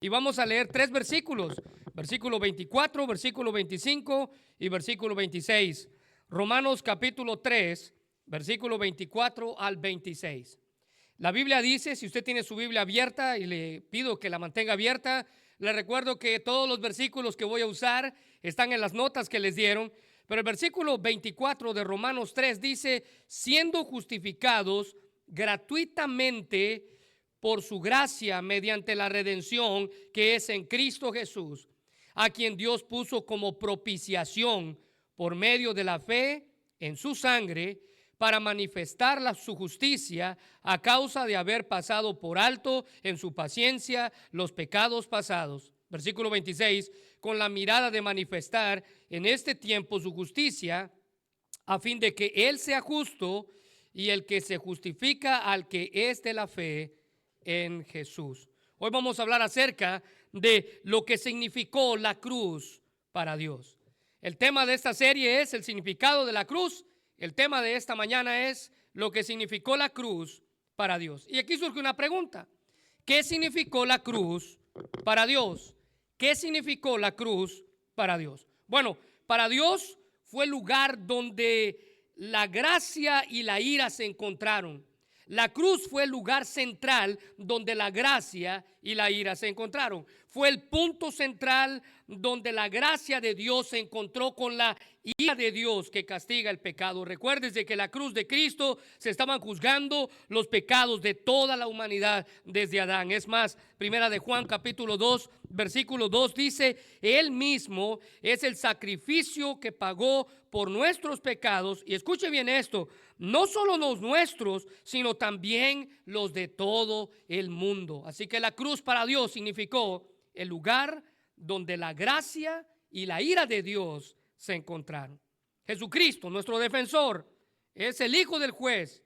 Y vamos a leer 3 versículos, versículo 24, versículo 25 y versículo 26. Romanos capítulo 3, versículo 24 al 26. La Biblia dice, si usted tiene su Biblia abierta, y le pido que la mantenga abierta, le recuerdo que todos los versículos que voy a usar están en las notas que les dieron, pero el versículo 24 de Romanos 3 dice, siendo justificados gratuitamente por su gracia mediante la redención que es en Cristo Jesús, a quien Dios puso como propiciación por medio de la fe en su sangre, para manifestar su justicia a causa de haber pasado por alto en su paciencia los pecados pasados. Versículo 26, con la mirada de manifestar en este tiempo su justicia, a fin de que Él sea justo y el que se justifica al que es de la fe en Jesús. Hoy vamos a hablar acerca de lo que significó la cruz para Dios. El tema de esta serie es el significado de la cruz. El tema de esta mañana es lo que significó la cruz para Dios. Y aquí surge una pregunta. ¿Qué significó la cruz para Dios? ¿Qué significó la cruz para Dios? Bueno, para Dios fue el lugar donde la gracia y la ira se encontraron. La cruz fue el lugar central donde la gracia y la ira se encontraron. Fue el punto central donde la gracia de Dios se encontró con la ira de Dios que castiga el pecado. Recuérdese que la cruz de Cristo se estaban juzgando los pecados de toda la humanidad desde Adán. Es más, primera de Juan capítulo 2, versículo 2 dice, Él mismo es el sacrificio que pagó por nuestros pecados. Y escuche bien esto, no solo los nuestros, sino también los de todo el mundo. Así que la cruz para Dios significó el lugar donde la gracia y la ira de Dios se encontraron. Jesucristo, nuestro defensor, es el Hijo del juez.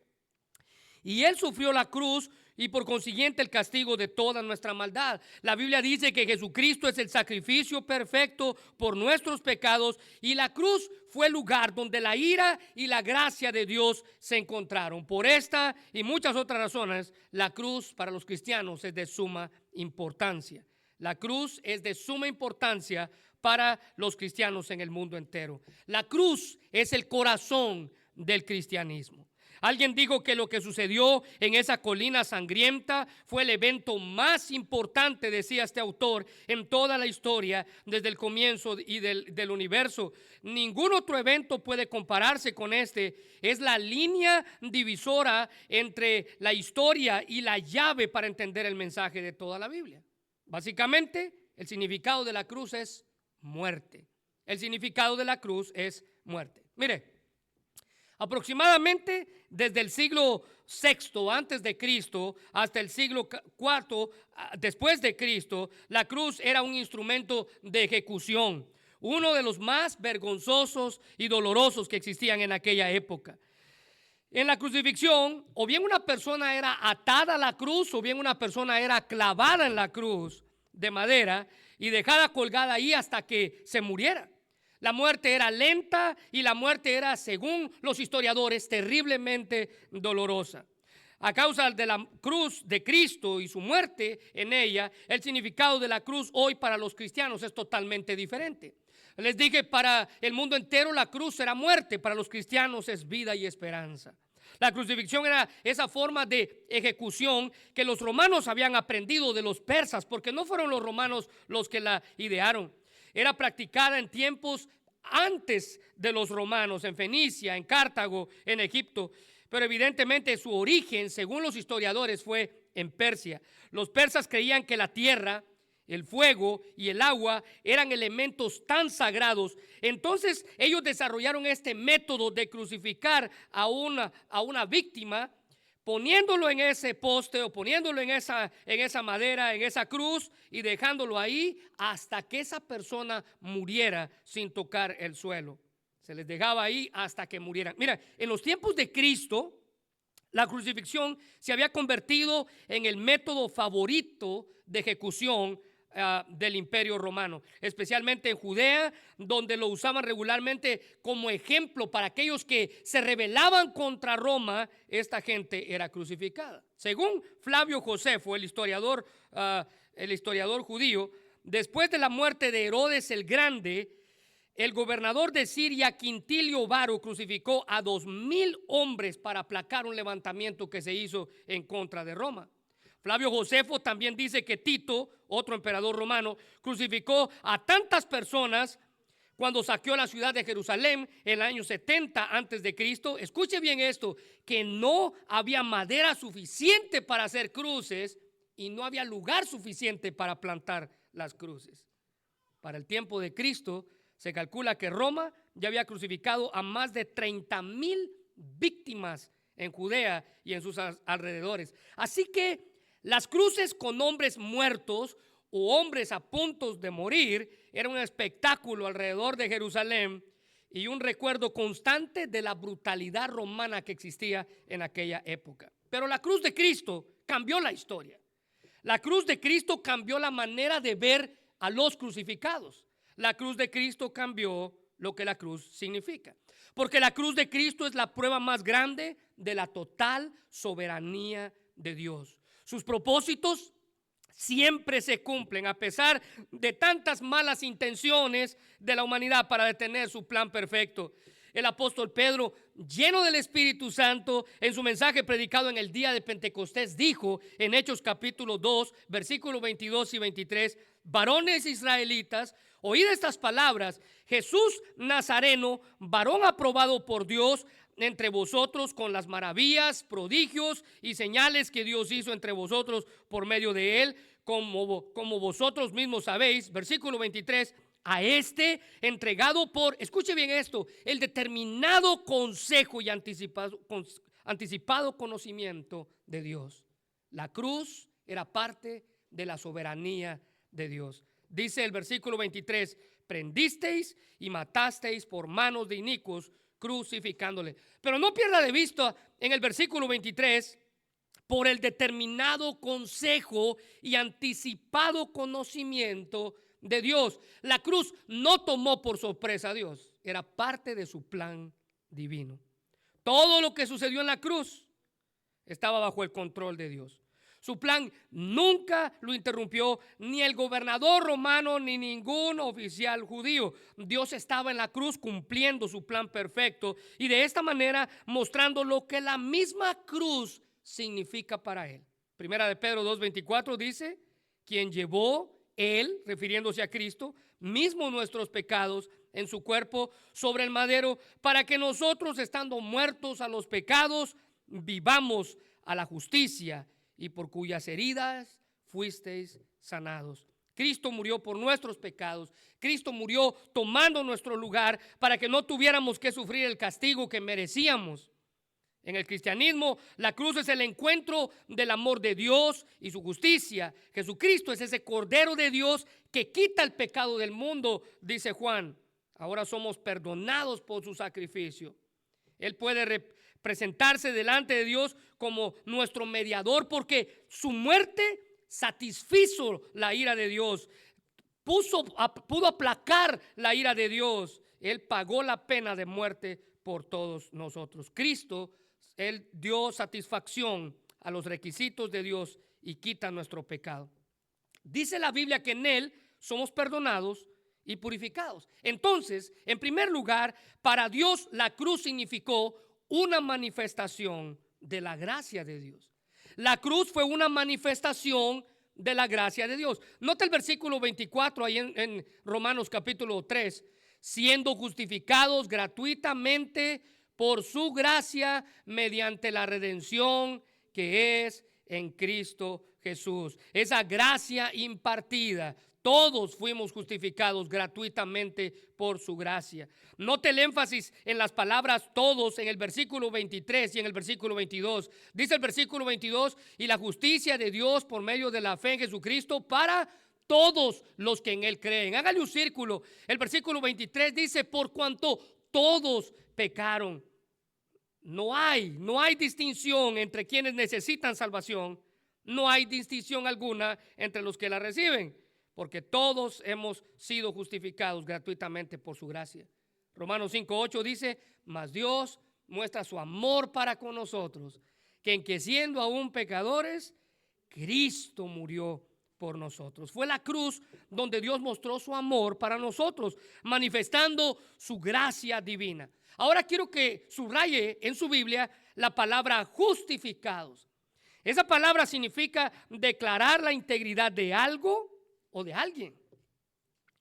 Y Él sufrió la cruz y por consiguiente el castigo de toda nuestra maldad. La Biblia dice que Jesucristo es el sacrificio perfecto por nuestros pecados y la cruz fue el lugar donde la ira y la gracia de Dios se encontraron. Por esta y muchas otras razones, la cruz para los cristianos es de suma importancia. La cruz es de suma importancia para los cristianos en el mundo entero. La cruz es el corazón del cristianismo. Alguien dijo que lo que sucedió en esa colina sangrienta fue el evento más importante, decía este autor, en toda la historia desde el comienzo y del universo. Ningún otro evento puede compararse con este. Es la línea divisora entre la historia y la llave para entender el mensaje de toda la Biblia. Básicamente, el significado de la cruz es muerte. El significado de la cruz es muerte. Mire, aproximadamente desde el siglo VI antes de Cristo hasta el siglo IV después de Cristo, la cruz era un instrumento de ejecución, uno de los más vergonzosos y dolorosos que existían en aquella época. En la crucifixión, o bien una persona era atada a la cruz, o bien una persona era clavada en la cruz de madera y dejada colgada ahí hasta que se muriera. La muerte era lenta y la muerte era, según los historiadores, terriblemente dolorosa. A causa de la cruz de Cristo y su muerte en ella, el significado de la cruz hoy para los cristianos es totalmente diferente. Les dije, para el mundo entero la cruz era muerte, para los cristianos es vida y esperanza. La crucifixión era esa forma de ejecución que los romanos habían aprendido de los persas, porque no fueron los romanos los que la idearon. Era practicada en tiempos antes de los romanos, en Fenicia, en Cartago, en Egipto. Pero evidentemente su origen, según los historiadores, fue en Persia. Los persas creían que la tierra, el fuego y el agua eran elementos tan sagrados. Entonces ellos desarrollaron este método de crucificar a una víctima, poniéndolo en ese poste o poniéndolo en esa madera, en esa cruz, y dejándolo ahí hasta que esa persona muriera sin tocar el suelo. Se les dejaba ahí hasta que murieran. Mira, en los tiempos de Cristo, la crucifixión se había convertido en el método favorito de ejecución del Imperio Romano, especialmente en Judea, donde lo usaban regularmente como ejemplo para aquellos que se rebelaban contra Roma. Esta gente era crucificada. Según Flavio Josefo, el historiador el historiador judío, después de la muerte de Herodes el Grande, el gobernador de Siria, Quintilio Varo, crucificó a 2,000 hombres para aplacar un levantamiento que se hizo en contra de Roma. Flavio Josefo también dice que Tito, otro emperador romano, crucificó a tantas personas cuando saqueó la ciudad de Jerusalén en el año 70 antes de Cristo. Escuche bien esto, que no había madera suficiente para hacer cruces y no había lugar suficiente para plantar las cruces. Para el tiempo de Cristo, se calcula que Roma ya había crucificado a más de 30,000 víctimas en Judea y en sus alrededores. Así que las cruces con hombres muertos o hombres a punto de morir era un espectáculo alrededor de Jerusalén y un recuerdo constante de la brutalidad romana que existía en aquella época. Pero la cruz de Cristo cambió la historia. La cruz de Cristo cambió la manera de ver a los crucificados. La cruz de Cristo cambió lo que la cruz significa. Porque la cruz de Cristo es la prueba más grande de la total soberanía de Dios. Sus propósitos siempre se cumplen a pesar de tantas malas intenciones de la humanidad para detener su plan perfecto. El apóstol Pedro, lleno del Espíritu Santo, en su mensaje predicado en el día de Pentecostés, dijo en Hechos capítulo 2, versículos 22 y 23, varones israelitas, oíd estas palabras, Jesús Nazareno, varón aprobado por Dios entre vosotros con las maravillas, prodigios y señales que Dios hizo entre vosotros por medio de él, como vosotros mismos sabéis. Versículo 23, a este entregado por, escuche bien esto, el determinado consejo y anticipado conocimiento de Dios. La cruz era parte de la soberanía de Dios. Dice el versículo 23, prendisteis y matasteis por manos de inicuos, crucificándole. Pero no pierda de vista en el versículo 23, por el determinado consejo y anticipado conocimiento de Dios. La cruz no tomó por sorpresa a Dios, era parte de su plan divino. Todo lo que sucedió en la cruz estaba bajo el control de Dios. Su plan nunca lo interrumpió ni el gobernador romano ni ningún oficial judío. Dios estaba en la cruz cumpliendo su plan perfecto y de esta manera mostrando lo que la misma cruz significa para él. Primera de Pedro 2:24 dice, quien llevó él, refiriéndose a Cristo, mismo nuestros pecados en su cuerpo sobre el madero, para que nosotros, estando muertos a los pecados, vivamos a la justicia, y por cuyas heridas fuisteis sanados. Cristo murió por nuestros pecados. Cristo murió tomando nuestro lugar para que no tuviéramos que sufrir el castigo que merecíamos. En el cristianismo, la cruz es el encuentro del amor de Dios y su justicia. Jesucristo es ese Cordero de Dios que quita el pecado del mundo, dice Juan. Ahora somos perdonados por su sacrificio. Él puede presentarse delante de Dios como nuestro mediador porque su muerte satisfizo la ira de Dios. Pudo aplacar la ira de Dios. Él pagó la pena de muerte por todos nosotros. Cristo, Él dio satisfacción a los requisitos de Dios y quita nuestro pecado. Dice la Biblia que en Él somos perdonados y purificados. Entonces, en primer lugar, para Dios la cruz significó una manifestación de la gracia de Dios. La cruz fue una manifestación de la gracia de Dios. Nota el versículo 24 ahí en Romanos capítulo 3. Siendo justificados gratuitamente por su gracia mediante la redención que es en Cristo Jesús. Esa gracia impartida. Todos fuimos justificados gratuitamente por su gracia. Note el énfasis en las palabras todos en el versículo 23 y en el versículo 22. Dice el versículo 22, y la justicia de Dios por medio de la fe en Jesucristo para todos los que en Él creen. Hágale un círculo. El versículo 23 dice, por cuanto todos pecaron. No hay distinción entre quienes necesitan salvación. No hay distinción alguna entre los que la reciben. Porque todos hemos sido justificados gratuitamente por su gracia. Romanos 5:8 dice, mas Dios muestra su amor para con nosotros, que en que siendo aún pecadores, Cristo murió por nosotros. Fue la cruz donde Dios mostró su amor para nosotros, manifestando su gracia divina. Ahora quiero que subraye en su Biblia la palabra justificados. Esa palabra significa declarar la integridad de algo o de alguien.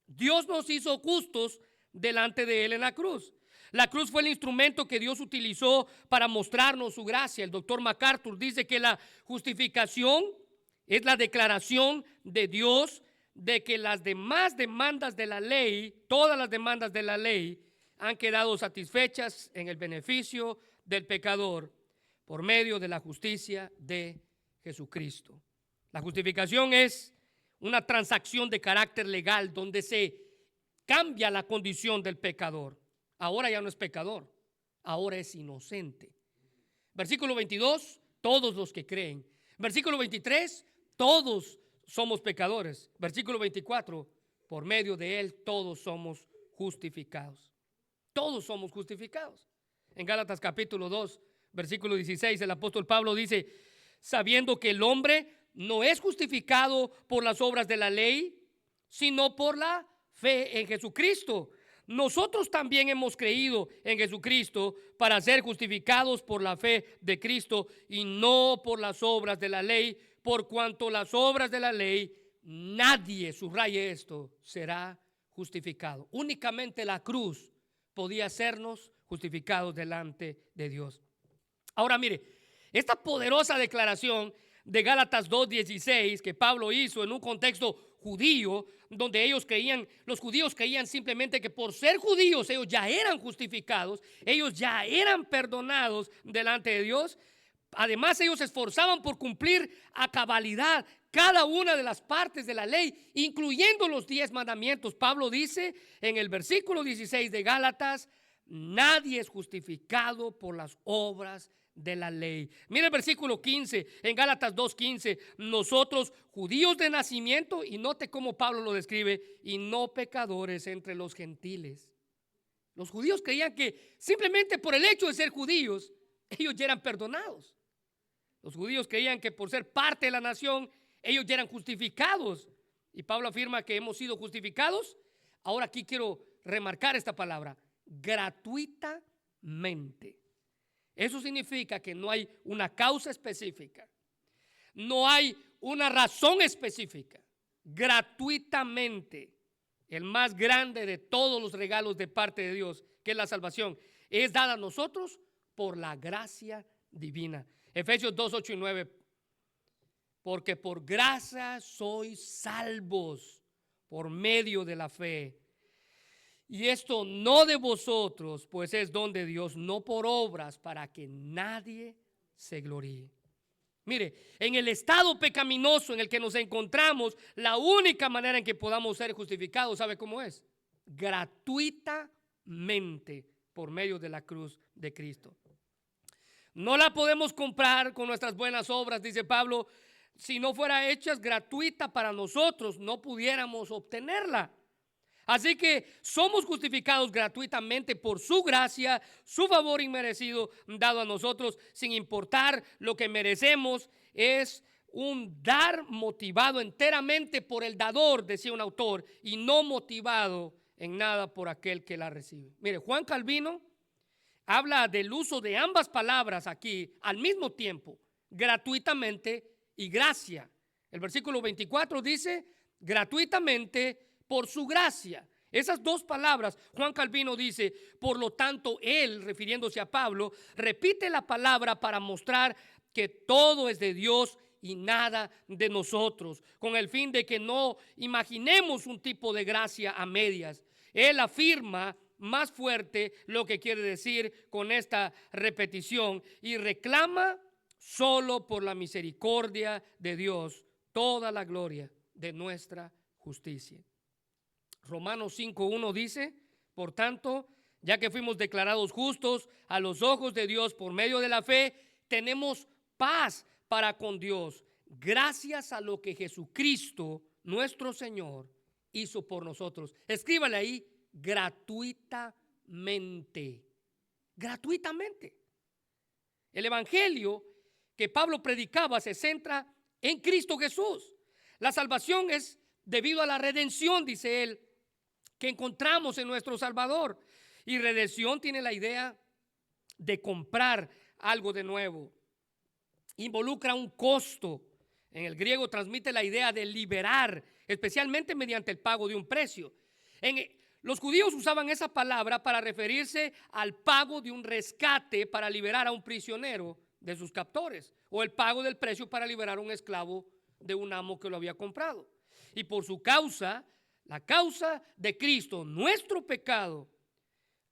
Dios nos hizo justos delante de Él en la cruz. La cruz fue el instrumento que Dios utilizó para mostrarnos su gracia. El doctor MacArthur dice que la justificación es la declaración de Dios de que las demás demandas de la ley, todas las demandas de la ley, han quedado satisfechas en el beneficio del pecador por medio de la justicia de Jesucristo. La justificación es una transacción de carácter legal donde se cambia la condición del pecador. Ahora ya no es pecador, ahora es inocente. Versículo 22, todos los que creen. Versículo 23, todos somos pecadores. Versículo 24, por medio de él todos somos justificados. Todos somos justificados. En Gálatas capítulo 2, versículo 16, el apóstol Pablo dice, sabiendo que el hombre no es justificado por las obras de la ley, sino por la fe en Jesucristo. Nosotros también hemos creído en Jesucristo para ser justificados por la fe de Cristo y no por las obras de la ley, por cuanto las obras de la ley, nadie, subraye esto, será justificado. Únicamente la cruz podía hacernos justificados delante de Dios. Ahora mire, esta poderosa declaración de Gálatas 2:16 que Pablo hizo en un contexto judío, donde ellos creían, los judíos creían simplemente que por ser judíos ellos ya eran justificados, ellos ya eran perdonados delante de Dios. Además, ellos se esforzaban por cumplir a cabalidad cada una de las partes de la ley, incluyendo los 10 mandamientos. Pablo dice en el versículo 16 de Gálatas, nadie es justificado por las obras de la ley. Mira el versículo 15 en Gálatas 2:15, nosotros judíos de nacimiento, y note cómo Pablo lo describe, y no pecadores entre los gentiles. Los judíos creían que simplemente por el hecho de ser judíos, ellos ya eran perdonados. Los judíos creían que por ser parte de la nación, ellos ya eran justificados. Y Pablo afirma que hemos sido justificados. Ahora aquí quiero remarcar esta palabra, gratuitamente. Eso significa que no hay una causa específica, no hay una razón específica. Gratuitamente, el más grande de todos los regalos de parte de Dios, que es la salvación, es dada a nosotros por la gracia divina. Efesios 2:8 y 9, porque por gracia sois salvos por medio de la fe. Y esto no de vosotros, pues es don de Dios, no por obras, para que nadie se gloríe. Mire, en el estado pecaminoso en el que nos encontramos, la única manera en que podamos ser justificados, ¿sabe cómo es? Gratuitamente, por medio de la cruz de Cristo. No la podemos comprar con nuestras buenas obras, dice Pablo. Si no fuera hecha gratuita para nosotros, no pudiéramos obtenerla. Así que somos justificados gratuitamente por su gracia, su favor inmerecido dado a nosotros, sin importar lo que merecemos. Es un dar motivado enteramente por el dador, decía un autor, y no motivado en nada por aquel que la recibe. Mire, Juan Calvino habla del uso de ambas palabras aquí al mismo tiempo, gratuitamente y gracia. El versículo 24 dice, gratuitamente por su gracia. Esas dos palabras, Juan Calvino dice, por lo tanto, él, refiriéndose a Pablo, repite la palabra para mostrar que todo es de Dios y nada de nosotros, con el fin de que no imaginemos un tipo de gracia a medias. Él afirma más fuerte lo que quiere decir con esta repetición y reclama solo por la misericordia de Dios toda la gloria de nuestra justicia. Romanos 5:1 dice, por tanto, ya que fuimos declarados justos a los ojos de Dios por medio de la fe, tenemos paz para con Dios, gracias a lo que Jesucristo, nuestro Señor, hizo por nosotros. Escríbale ahí, gratuitamente. Gratuitamente. El evangelio que Pablo predicaba se centra en Cristo Jesús. La salvación es debido a la redención, dice él, que encontramos en nuestro Salvador. Y redención tiene la idea de comprar algo de nuevo. Involucra un costo. En el griego transmite la idea de liberar, especialmente mediante el pago de un precio. Los judíos usaban esa palabra para referirse al pago de un rescate para liberar a un prisionero de sus captores, o el pago del precio para liberar a un esclavo de un amo que lo había comprado. Y por su causa, la causa de Cristo, nuestro pecado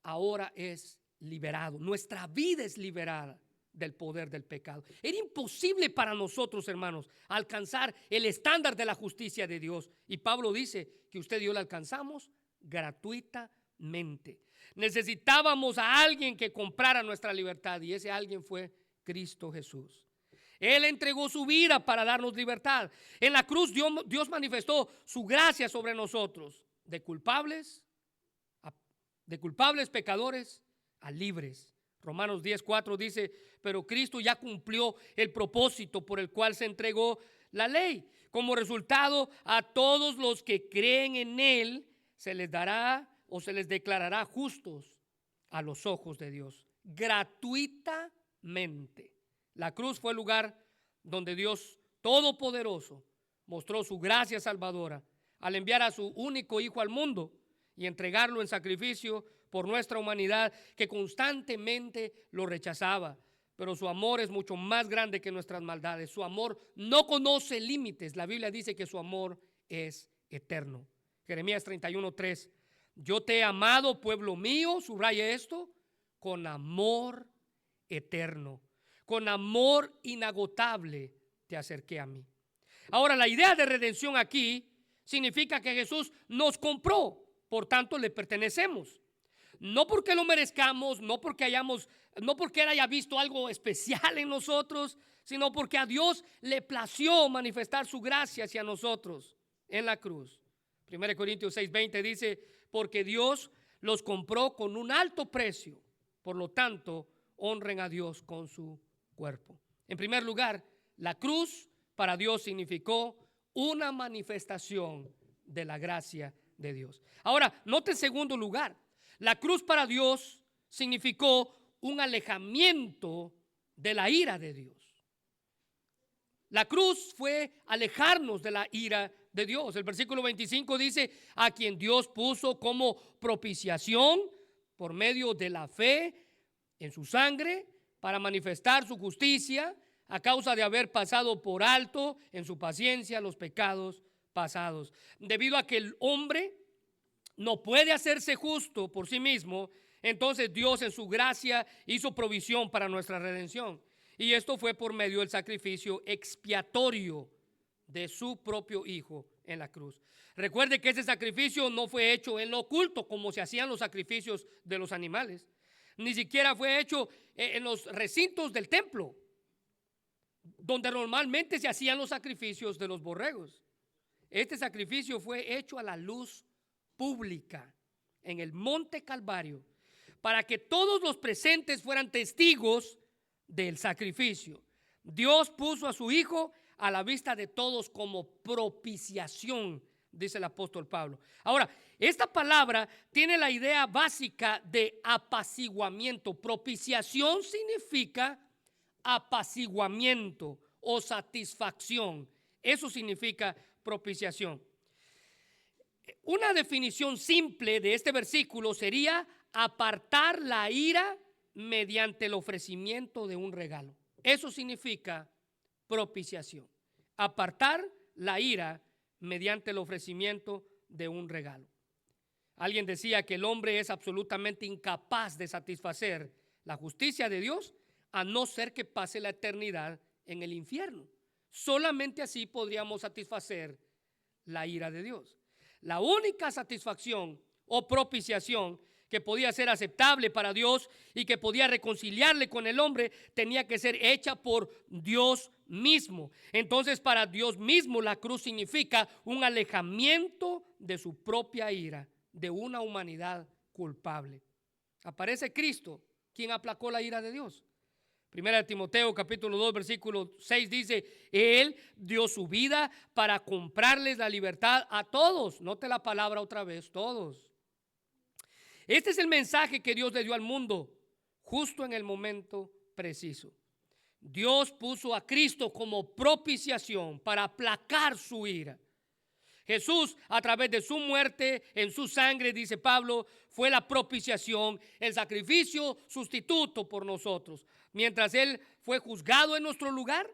ahora es liberado. Nuestra vida es liberada del poder del pecado. Era imposible para nosotros, hermanos, alcanzar el estándar de la justicia de Dios. Y Pablo dice que usted y yo la alcanzamos gratuitamente. Necesitábamos a alguien que comprara nuestra libertad, y ese alguien fue Cristo Jesús. Él entregó su vida para darnos libertad. En la cruz Dios manifestó su gracia sobre nosotros, de culpables pecadores a libres. Romanos 10:4 dice: pero Cristo ya cumplió el propósito por el cual se entregó la ley. Como resultado, a todos los que creen en Él se les dará o se les declarará justos a los ojos de Dios, gratuitamente. La cruz fue el lugar donde Dios Todopoderoso mostró su gracia salvadora al enviar a su único Hijo al mundo y entregarlo en sacrificio por nuestra humanidad, que constantemente lo rechazaba. Pero su amor es mucho más grande que nuestras maldades. Su amor no conoce límites. La Biblia dice que su amor es eterno. Jeremías 31:3: yo te he amado, pueblo mío, subraya esto, con amor eterno, con amor inagotable te acerqué a mí. Ahora, la idea de redención aquí significa que Jesús nos compró, por tanto le pertenecemos. No porque lo merezcamos, no porque Él haya visto algo especial en nosotros, sino porque a Dios le plació manifestar su gracia hacia nosotros en la cruz. 1 Corintios 6:20 dice: porque Dios los compró con un alto precio, por lo tanto honren a Dios con su cuerpo. En primer lugar, la cruz para Dios significó una manifestación de la gracia de Dios. Ahora, note en segundo lugar, la cruz para Dios significó un alejamiento de la ira de Dios. La cruz fue alejarnos de la ira de Dios. El versículo 25 dice: a quien Dios puso como propiciación por medio de la fe en su sangre, para manifestar su justicia a causa de haber pasado por alto en su paciencia los pecados pasados. Debido a que el hombre no puede hacerse justo por sí mismo, entonces Dios en su gracia hizo provisión para nuestra redención. Y esto fue por medio del sacrificio expiatorio de su propio Hijo en la cruz. Recuerde que ese sacrificio no fue hecho en lo oculto, como se hacían los sacrificios de los animales. Ni siquiera fue hecho en los recintos del templo, donde normalmente se hacían los sacrificios de los borregos. Este sacrificio fue hecho a la luz pública en el monte Calvario, para que todos los presentes fueran testigos del sacrificio. Dios puso a su Hijo a la vista de todos como propiciación, dice el apóstol Pablo. Ahora, esta palabra tiene la idea básica de apaciguamiento. Propiciación significa apaciguamiento o satisfacción. Eso significa propiciación. Una definición simple de este versículo sería apartar la ira mediante el ofrecimiento de un regalo. Eso significa propiciación. Apartar la ira mediante el ofrecimiento de un regalo. Alguien decía que el hombre es absolutamente incapaz de satisfacer la justicia de Dios, a no ser que pase la eternidad en el infierno. Solamente así podríamos satisfacer la ira de Dios. La única satisfacción o propiciación que podía ser aceptable para Dios y que podía reconciliarle con el hombre tenía que ser hecha por Dios mismo. Entonces, para Dios mismo la cruz significa un alejamiento de su propia ira, de una humanidad culpable. Aparece Cristo, quien aplacó la ira de Dios. Primera de Timoteo capítulo 2 versículo 6 dice, Él dio su vida para comprarles la libertad a todos. Note la palabra otra vez, todos. Este es el mensaje que Dios le dio al mundo justo en el momento preciso. Dios puso a Cristo como propiciación para aplacar su ira. Jesús, a través de su muerte, en su sangre, dice Pablo, fue la propiciación, el sacrificio sustituto por nosotros. Mientras Él fue juzgado en nuestro lugar,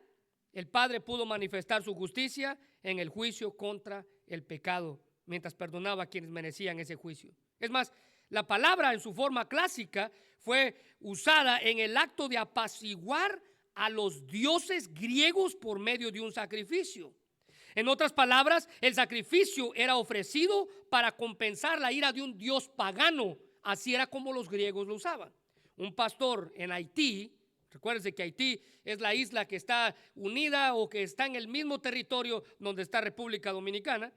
el Padre pudo manifestar su justicia en el juicio contra el pecado, mientras perdonaba a quienes merecían ese juicio. Es más, la palabra en su forma clásica fue usada en el acto de apaciguar a los dioses griegos por medio de un sacrificio. En otras palabras, el sacrificio era ofrecido para compensar la ira de un dios pagano. Así era como los griegos lo usaban. Un pastor en Haití, recuérdense que Haití es la isla que está unida o que está en el mismo territorio donde está República Dominicana.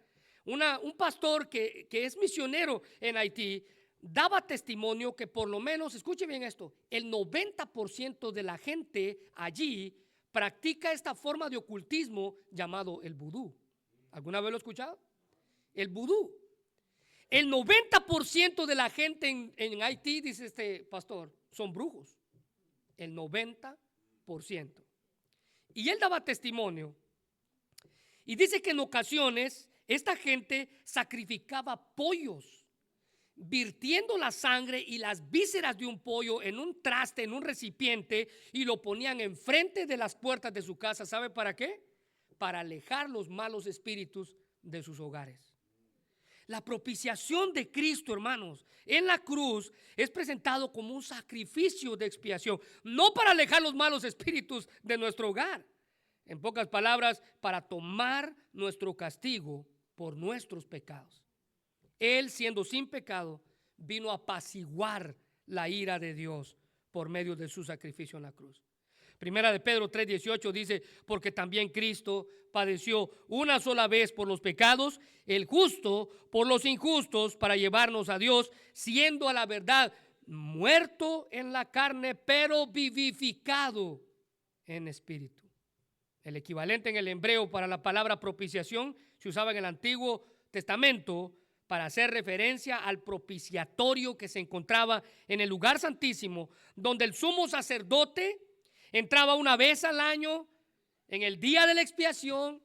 Un pastor que es misionero en Haití daba testimonio que por lo menos, escuche bien esto, el 90% de la gente allí practica esta forma de ocultismo llamado el vudú. ¿Alguna vez lo he escuchado? El vudú. El 90% de la gente en Haití, dice este pastor, son brujos. El 90%. Y él daba testimonio. Y dice que en ocasiones esta gente sacrificaba pollos, virtiendo la sangre y las vísceras de un pollo en un traste, en un recipiente, y lo ponían enfrente de las puertas de su casa. ¿Sabe para qué? Para alejar los malos espíritus de sus hogares. La propiciación de Cristo, hermanos, en la cruz es presentado como un sacrificio de expiación, no para alejar los malos espíritus de nuestro hogar. En pocas palabras, para tomar nuestro castigo por nuestros pecados. Él, siendo sin pecado, vino a apaciguar la ira de Dios por medio de su sacrificio en la cruz. Primera de Pedro 3:18 dice, porque también Cristo padeció una sola vez por los pecados, el justo por los injustos, para llevarnos a Dios, siendo a la verdad muerto en la carne, pero vivificado en espíritu. El equivalente en el hebreo para la palabra propiciación se usaba en el Antiguo Testamento para hacer referencia al propiciatorio que se encontraba en el lugar santísimo, donde el sumo sacerdote entraba una vez al año en el día de la expiación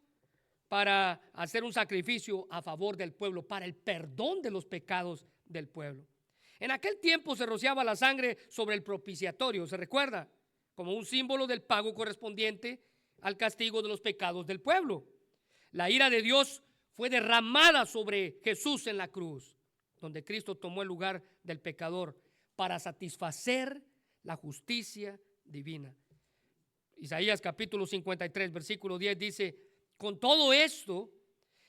para hacer un sacrificio a favor del pueblo, para el perdón de los pecados del pueblo. En aquel tiempo se rociaba la sangre sobre el propiciatorio, ¿se recuerda? Como un símbolo del pago correspondiente al castigo de los pecados del pueblo. La ira de Dios fue derramada sobre Jesús en la cruz, donde Cristo tomó el lugar del pecador para satisfacer la justicia divina. Isaías capítulo 53, versículo 10 dice, con todo esto,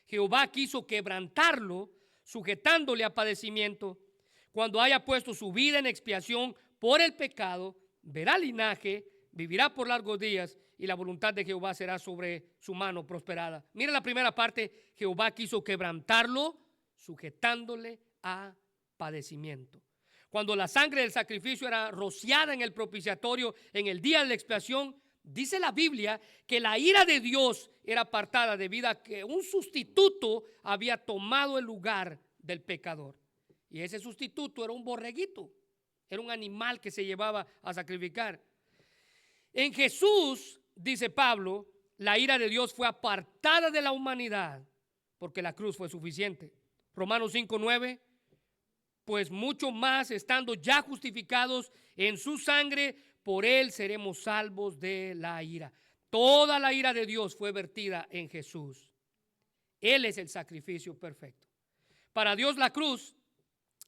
Jehová quiso quebrantarlo, sujetándole a padecimiento. Cuando haya puesto su vida en expiación por el pecado, verá linaje, vivirá por largos días, y la voluntad de Jehová será sobre su mano prosperada. Mira la primera parte, Jehová quiso quebrantarlo, sujetándole a padecimiento. Cuando la sangre del sacrificio era rociada en el propiciatorio en el día de la expiación, dice la Biblia que la ira de Dios era apartada debido a que un sustituto había tomado el lugar del pecador. Y ese sustituto era un borreguito, era un animal que se llevaba a sacrificar. En Jesús, dice Pablo, la ira de Dios fue apartada de la humanidad porque la cruz fue suficiente. Romanos 5:9, pues mucho más estando ya justificados en su sangre, por él seremos salvos de la ira. Toda la ira de Dios fue vertida en Jesús. Él es el sacrificio perfecto. Para Dios la cruz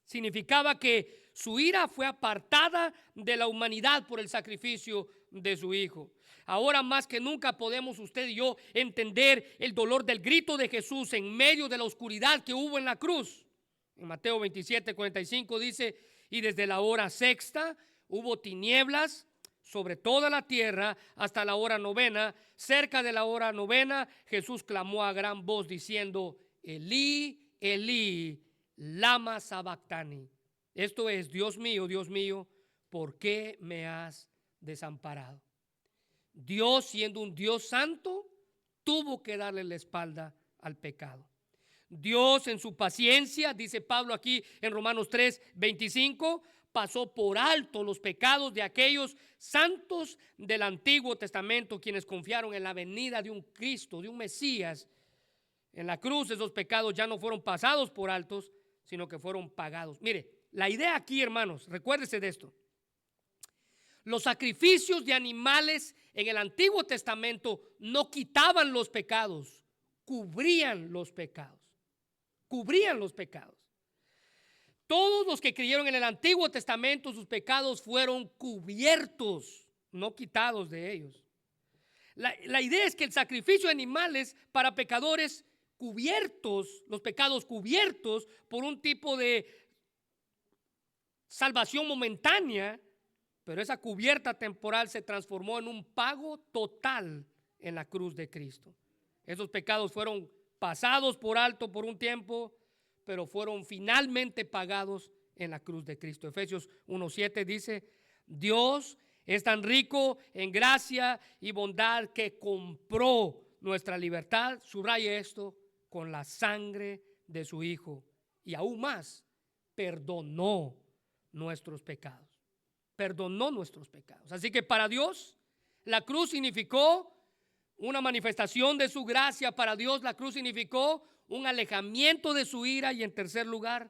significaba que su ira fue apartada de la humanidad por el sacrificio de su Hijo. Ahora más que nunca podemos usted y yo entender el dolor del grito de Jesús en medio de la oscuridad que hubo en la cruz. En Mateo 27:45 dice, y desde la hora sexta hubo tinieblas sobre toda la tierra hasta la hora novena. Cerca de la hora novena, Jesús clamó a gran voz diciendo, Elí, Elí, lama sabactani. Esto es, Dios mío, ¿por qué me has desamparado? Dios, siendo un Dios santo, tuvo que darle la espalda al pecado. Dios en su paciencia, dice Pablo aquí en Romanos 3:25, pasó por alto los pecados de aquellos santos del Antiguo Testamento, quienes confiaron en la venida de un Cristo, de un Mesías. En la cruz esos pecados ya no fueron pasados por altos, sino que fueron pagados. Mire, la idea aquí, hermanos, recuérdese de esto. Los sacrificios de animales en el Antiguo Testamento no quitaban los pecados, cubrían los pecados. Cubrían los pecados. Todos los que creyeron en el Antiguo Testamento, sus pecados fueron cubiertos, no quitados de ellos. La idea es que el sacrificio de animales para pecadores cubiertos, los pecados cubiertos por un tipo de salvación momentánea, pero esa cubierta temporal se transformó en un pago total en la cruz de Cristo. Esos pecados fueron pasados por alto por un tiempo, pero fueron finalmente pagados en la cruz de Cristo. Efesios 1:7 dice: Dios es tan rico en gracia y bondad que compró nuestra libertad, subraye esto, con la sangre de su Hijo, y aún más, perdonó nuestros pecados. Perdonó nuestros pecados. Así que para Dios, la cruz significó una manifestación de su gracia. Para Dios, la cruz significó un alejamiento de su ira. Y en tercer lugar,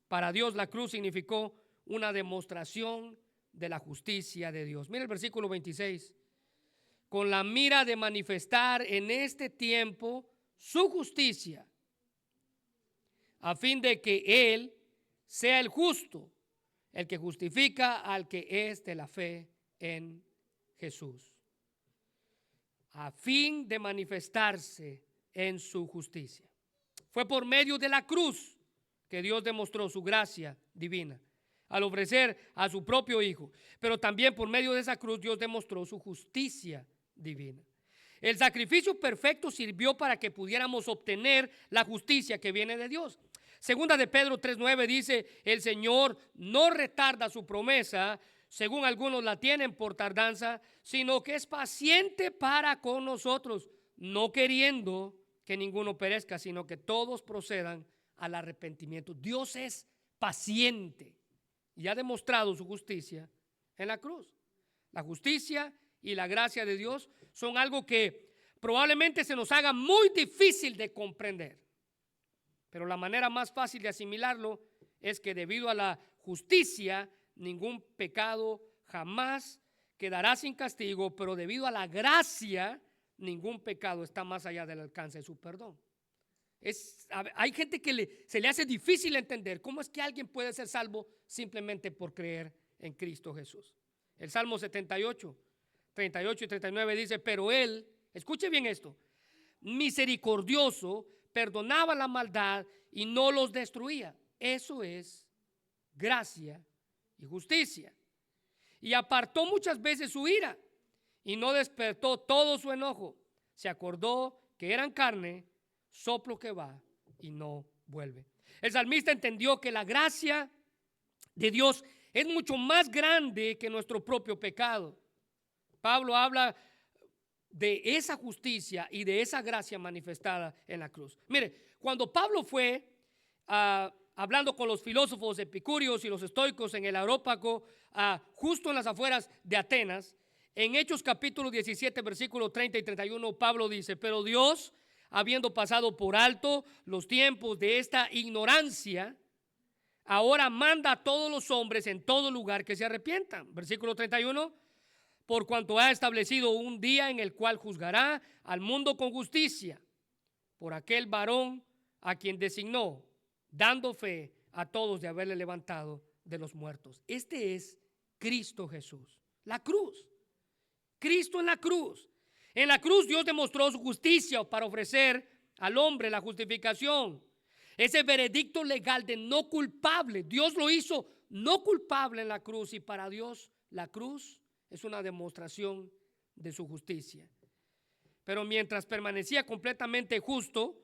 para Dios, la cruz significó una demostración de la justicia de Dios. Mira el versículo 26. Con la mira de manifestar en este tiempo su justicia, a fin de que Él sea el justo, el que justifica al que es de la fe en Jesús. A fin de manifestarse en su justicia. Fue por medio de la cruz que Dios demostró su gracia divina al ofrecer a su propio Hijo. Pero también por medio de esa cruz Dios demostró su justicia divina. El sacrificio perfecto sirvió para que pudiéramos obtener la justicia que viene de Dios. Segunda de Pedro 3:9 dice: el Señor no retarda su promesa, según algunos la tienen por tardanza, sino que es paciente para con nosotros, no queriendo que ninguno perezca, sino que todos procedan al arrepentimiento. Dios es paciente y ha demostrado su justicia en la cruz. La justicia y la gracia de Dios son algo que probablemente se nos haga muy difícil de comprender. Pero la manera más fácil de asimilarlo es que debido a la justicia, ningún pecado jamás quedará sin castigo, pero debido a la gracia, ningún pecado está más allá del alcance de su perdón. Hay gente que se le hace difícil entender cómo es que alguien puede ser salvo simplemente por creer en Cristo Jesús. El Salmo 78, 38 y 39 dice: pero Él, escuche bien esto, misericordioso, perdonaba la maldad y no los destruía. Eso es gracia y justicia. Y apartó muchas veces su ira y no despertó todo su enojo. Se acordó que eran carne, soplo que va y no vuelve. El salmista entendió que la gracia de Dios es mucho más grande que nuestro propio pecado. Pablo habla de esa justicia y de esa gracia manifestada en la cruz. Mire, cuando Pablo fue hablando con los filósofos epicúreos y los estoicos en el Areópago, justo en las afueras de Atenas, en Hechos capítulo 17, versículos 30 y 31, Pablo dice: pero Dios, habiendo pasado por alto los tiempos de esta ignorancia, ahora manda a todos los hombres en todo lugar que se arrepientan. Versículo 31, por cuanto ha establecido un día en el cual juzgará al mundo con justicia por aquel varón a quien designó, dando fe a todos de haberle levantado de los muertos. Este es Cristo Jesús, la cruz. Cristo en la cruz. En la cruz Dios demostró su justicia para ofrecer al hombre la justificación. Ese veredicto legal de no culpable, Dios lo hizo no culpable en la cruz, y para Dios la cruz es una demostración de su justicia. Pero mientras permanecía completamente justo,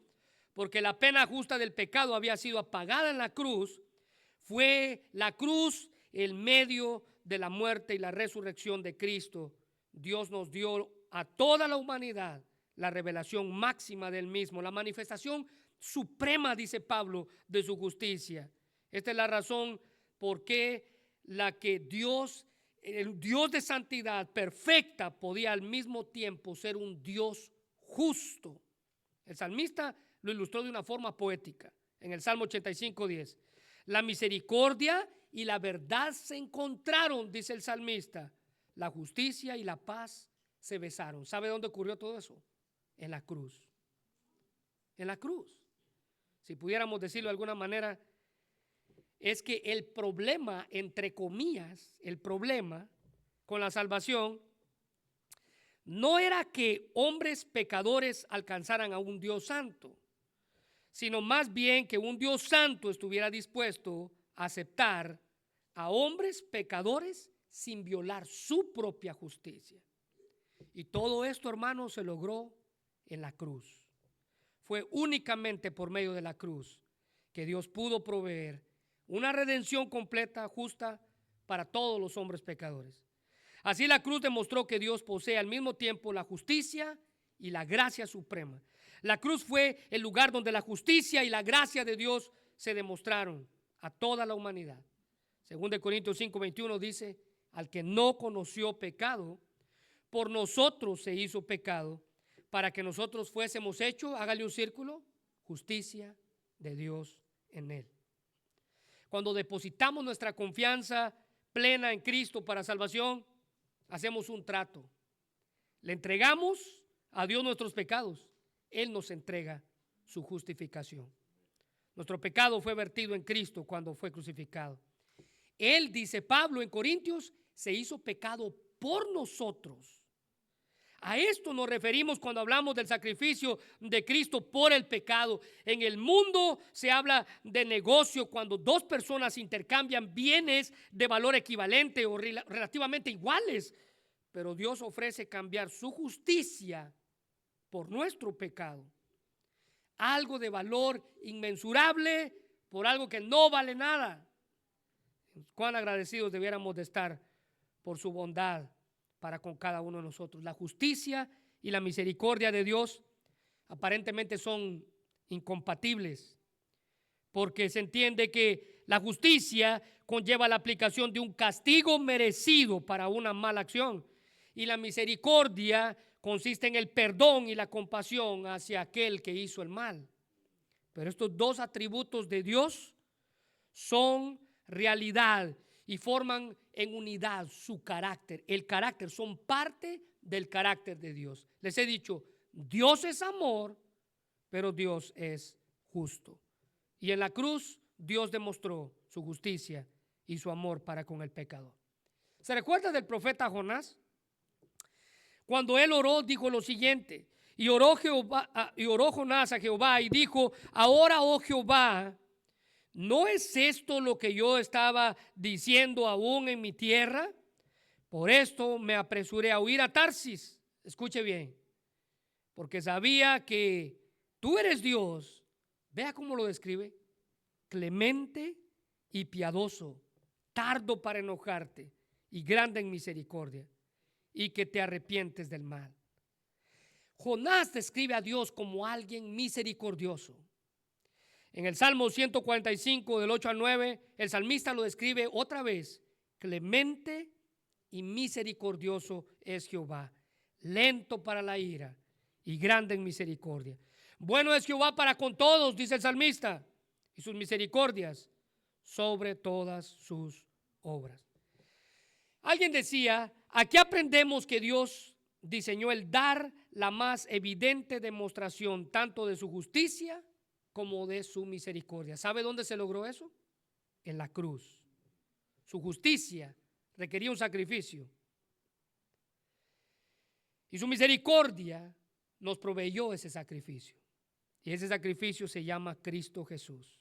porque la pena justa del pecado había sido apagada en la cruz, fue la cruz el medio de la muerte y la resurrección de Cristo Dios nos dio a toda la humanidad la revelación máxima del mismo, la manifestación suprema, dice Pablo, de su justicia. Esta es la razón por qué el Dios de santidad perfecta, podía al mismo tiempo ser un Dios justo. El salmista lo ilustró de una forma poética en el Salmo 85:10. La misericordia y la verdad se encontraron, dice el salmista. La justicia y la paz se besaron. ¿Sabe dónde ocurrió todo eso? En la cruz. En la cruz. Si pudiéramos decirlo de alguna manera, es que el problema, entre comillas, el problema con la salvación no era que hombres pecadores alcanzaran a un Dios santo, sino más bien que un Dios santo estuviera dispuesto a aceptar a hombres pecadores sin violar su propia justicia. Y todo esto, hermanos, se logró en la cruz. Fue únicamente por medio de la cruz que Dios pudo proveer una redención completa, justa para todos los hombres pecadores. Así la cruz demostró que Dios posee al mismo tiempo la justicia y la gracia suprema. La cruz fue el lugar donde la justicia y la gracia de Dios se demostraron a toda la humanidad. Según de Corintios 5:21 dice: al que no conoció pecado, por nosotros se hizo pecado, para que nosotros fuésemos hechos, hágale un círculo, justicia de Dios en él. Cuando depositamos nuestra confianza plena en Cristo para salvación, hacemos un trato. Le entregamos a Dios nuestros pecados. Él nos entrega su justificación. Nuestro pecado fue vertido en Cristo cuando fue crucificado. Él, dice Pablo en Corintios, se hizo pecado por nosotros. A esto nos referimos cuando hablamos del sacrificio de Cristo por el pecado. En el mundo se habla de negocio cuando dos personas intercambian bienes de valor equivalente o relativamente iguales. Pero Dios ofrece cambiar su justicia por nuestro pecado. Algo de valor inmensurable por algo que no vale nada. Cuán agradecidos debiéramos de estar por su bondad para con cada uno de nosotros. La justicia y la misericordia de Dios aparentemente son incompatibles, porque se entiende que la justicia conlleva la aplicación de un castigo merecido para una mala acción, y la misericordia consiste en el perdón y la compasión hacia aquel que hizo el mal. Pero estos dos atributos de Dios son realidad y forman en unidad su carácter. El carácter, son parte del carácter de Dios. Les he dicho, Dios es amor, pero Dios es justo. Y en la cruz Dios demostró su justicia y su amor para con el pecador. ¿Se recuerda del profeta Jonás? Cuando él oró, dijo lo siguiente: y oró Jonás a Jehová y dijo: ahora, oh Jehová, ¿no es esto lo que yo estaba diciendo aún en mi tierra? Por esto me apresuré a huir a Tarsis. Escuche bien, porque sabía que tú eres Dios. Vea cómo lo describe: clemente y piadoso, tardo para enojarte y grande en misericordia, y que te arrepientes del mal. Jonás describe a Dios como alguien misericordioso. En el Salmo 145, del 8 al 9, el salmista lo describe otra vez: clemente y misericordioso es Jehová, lento para la ira y grande en misericordia. Bueno es Jehová para con todos, dice el salmista, y sus misericordias sobre todas sus obras. Alguien decía: aquí aprendemos que Dios diseñó el dar la más evidente demostración tanto de su justicia como de su misericordia. ¿Sabe dónde se logró eso? En la cruz. Su justicia requería un sacrificio, y su misericordia nos proveyó ese sacrificio, y ese sacrificio se llama Cristo Jesús.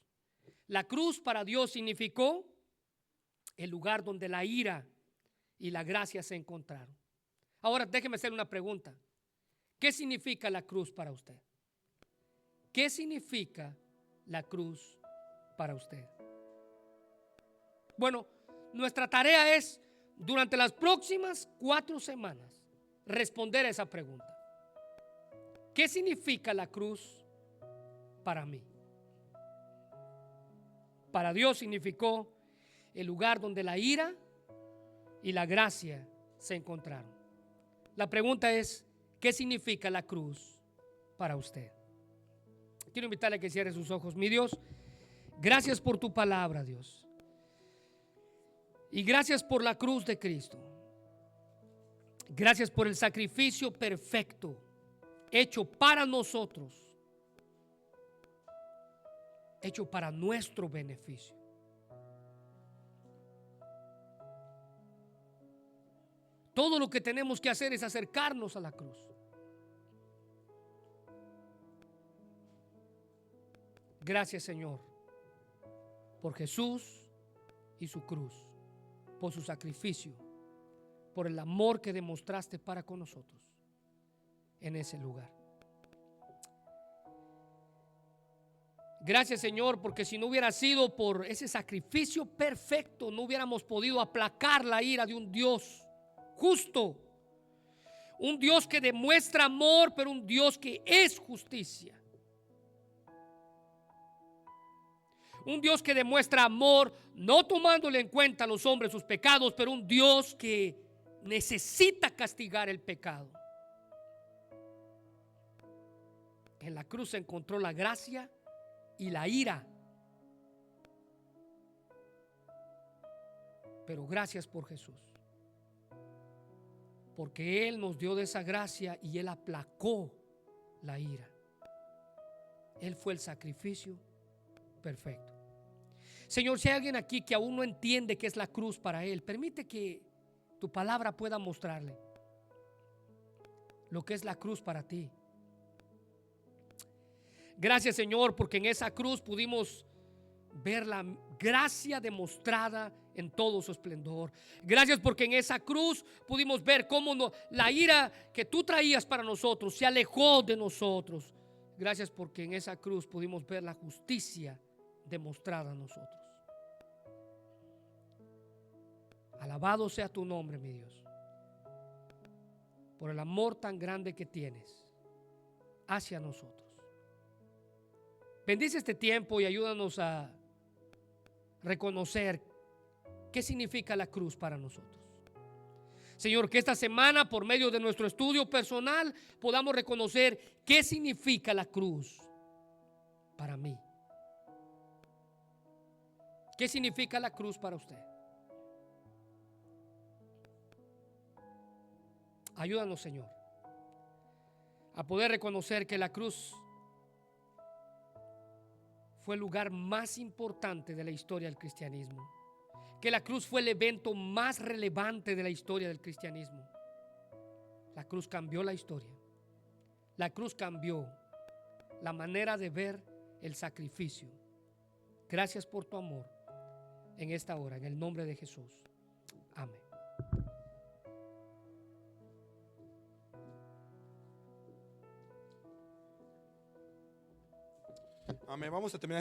La cruz para Dios significó el lugar donde la ira y la gracia se encontraron. Ahora déjeme hacer una pregunta: ¿qué significa la cruz para usted? ¿Qué significa la cruz para usted? Bueno, nuestra tarea es, durante las próximas 4 semanas, responder a esa pregunta. ¿Qué significa la cruz para mí? Para Dios significó el lugar donde la ira y la gracia se encontraron. La pregunta es, ¿qué significa la cruz para usted? Quiero invitarle a que cierre sus ojos. Mi Dios, gracias por tu palabra, Dios. Y gracias por la cruz de Cristo. Gracias por el sacrificio perfecto hecho para nosotros, hecho para nuestro beneficio. Todo lo que tenemos que hacer es acercarnos a la cruz. Gracias, Señor, por Jesús y su cruz, por su sacrificio, por el amor que demostraste para con nosotros en ese lugar. Gracias, Señor, porque si no hubiera sido por ese sacrificio perfecto, no hubiéramos podido aplacar la ira de un Dios justo, un Dios que demuestra amor, pero un Dios que es justicia. Un Dios que demuestra amor, no tomándole en cuenta a los hombres sus pecados, pero un Dios que necesita castigar el pecado. En la cruz se encontró la gracia y la ira. Pero gracias por Jesús, porque Él nos dio de esa gracia y Él aplacó la ira. Él fue el sacrificio perfecto. Señor, si hay alguien aquí que aún no entiende qué es la cruz para él, permite que tu palabra pueda mostrarle lo que es la cruz para ti. Gracias, Señor, porque en esa cruz pudimos ver la gracia demostrada en todo su esplendor. Gracias porque en esa cruz pudimos ver cómo la ira que tú traías para nosotros se alejó de nosotros. Gracias porque en esa cruz pudimos ver la justicia demostrada a nosotros. Alabado sea tu nombre, mi Dios, por el amor tan grande que tienes hacia nosotros. Bendice este tiempo y ayúdanos a reconocer qué significa la cruz para nosotros. Señor, que esta semana, por medio de nuestro estudio personal, podamos reconocer qué significa la cruz para mí. ¿Qué significa la cruz para usted? Ayúdanos, Señor, a poder reconocer que la cruz fue el lugar más importante de la historia del cristianismo, que la cruz fue el evento más relevante de la historia del cristianismo. La cruz cambió la historia. La cruz cambió la manera de ver el sacrificio. Gracias por tu amor en esta hora, en el nombre de Jesús. Amén. Amén. Vamos a terminar